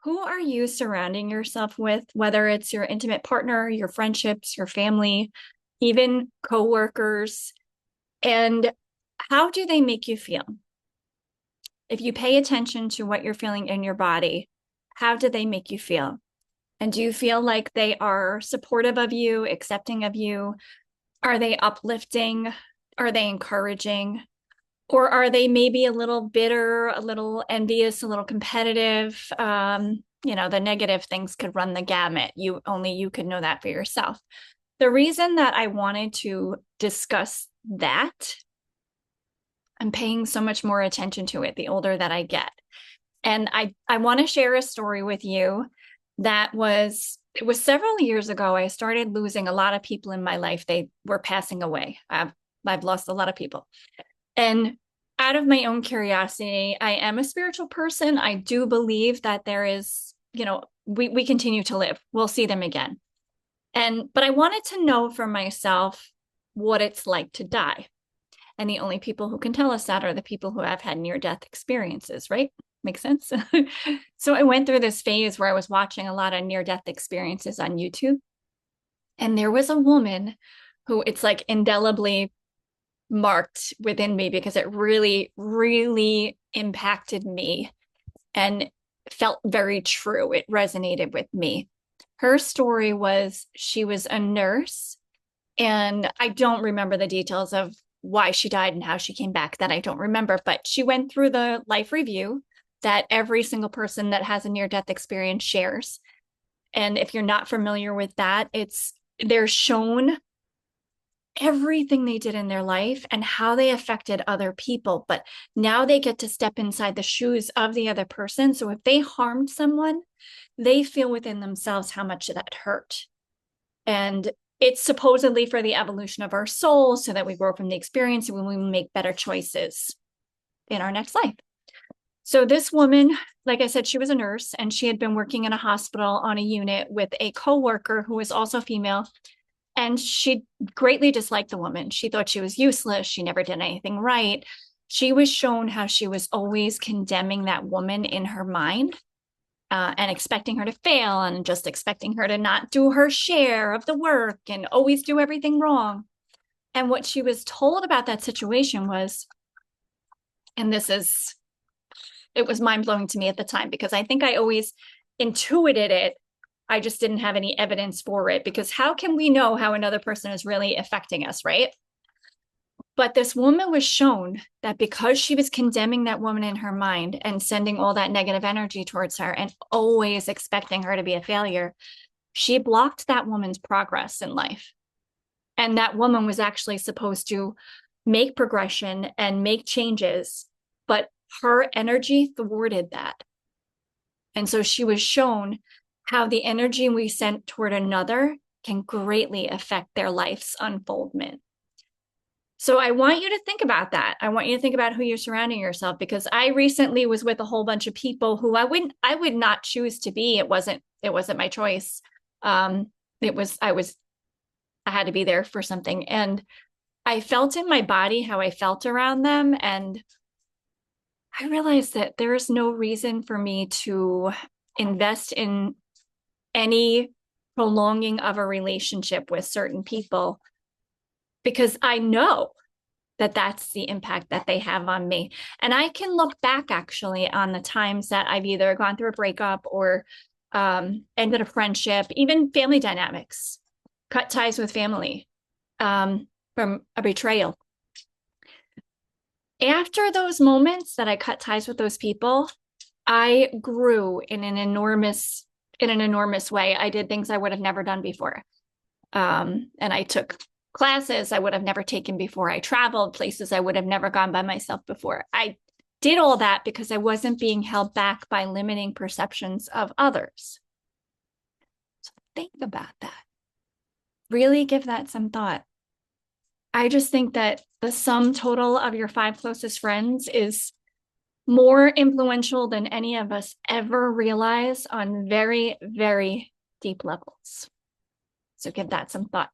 Who are you surrounding yourself with, whether it's your intimate partner, your friendships, your family, even coworkers, and how do they make you feel? If you pay attention to what you're feeling in your body, how do they make you feel? And do you feel like they are supportive of you, accepting of you? Are they uplifting? Are they encouraging? Or are they maybe a little bitter, a little envious, a little competitive? The negative things could run the gamut. Only you could know that for yourself. The reason that I wanted to discuss that, I'm paying so much more attention to it the older that I get. And I want to share a story with you it was several years ago. I started losing a lot of people in my life. They were passing away. I've lost a lot of people. And out of my own curiosity, I am a spiritual person. I do believe that there is, we continue to live. We'll see them again. But I wanted to know for myself what it's like to die. And the only people who can tell us that are the people who have had near-death experiences, right? Makes sense. So I went through this phase where I was watching a lot of near-death experiences on YouTube. And there was a woman who it's like indelibly marked within me because it really, really impacted me and felt very true. It resonated with me. Her story was she was a nurse, and I don't remember the details of why she died and how she came back. That I don't remember, but she went through the life review that every single person that has a near-death experience shares. And if you're not familiar with that, they're shown everything they did in their life and how they affected other people. But now they get to step inside the shoes of the other person. So if they harmed someone, they feel within themselves how much that hurt. And it's supposedly for the evolution of our soul so that we grow from the experience and we make better choices in our next life. So this woman, like I said, she was a nurse and she had been working in a hospital on a unit with a coworker who was also female. And she greatly disliked the woman. She thought she was useless. She never did anything right. She was shown how she was always condemning that woman in her mind, and expecting her to fail and just expecting her to not do her share of the work and always do everything wrong. And what she was told about that situation was, and it was mind blowing to me at the time because I think I always intuited it. I just didn't have any evidence for it because how can we know how another person is really affecting us, right? But this woman was shown that because she was condemning that woman in her mind and sending all that negative energy towards her and always expecting her to be a failure, she blocked that woman's progress in life. And that woman was actually supposed to make progression and make changes, but her energy thwarted that. And so she was shown how the energy we sent toward another can greatly affect their life's unfoldment. So I want you to think about that. I want you to think about who you're surrounding yourself because I recently was with a whole bunch of people who I would not choose to be. It wasn't my choice. I had to be there for something. And I felt in my body how I felt around them. And I realized that there is no reason for me to invest in any prolonging of a relationship with certain people because I know that that's the impact that they have on me. And I can look back actually on the times that I've either gone through a breakup or ended a friendship, even family dynamics, cut ties with family from a betrayal. After those moments that I cut ties with those people, I grew in an enormous way. I did things I would have never done before. And I took classes I would have never taken before. I traveled places I would have never gone by myself before. I did all that because I wasn't being held back by limiting perceptions of others. So think about that. Really give that some thought. I just think that the sum total of your 5 closest friends is more influential than any of us ever realize on very, very deep levels. So give that some thought.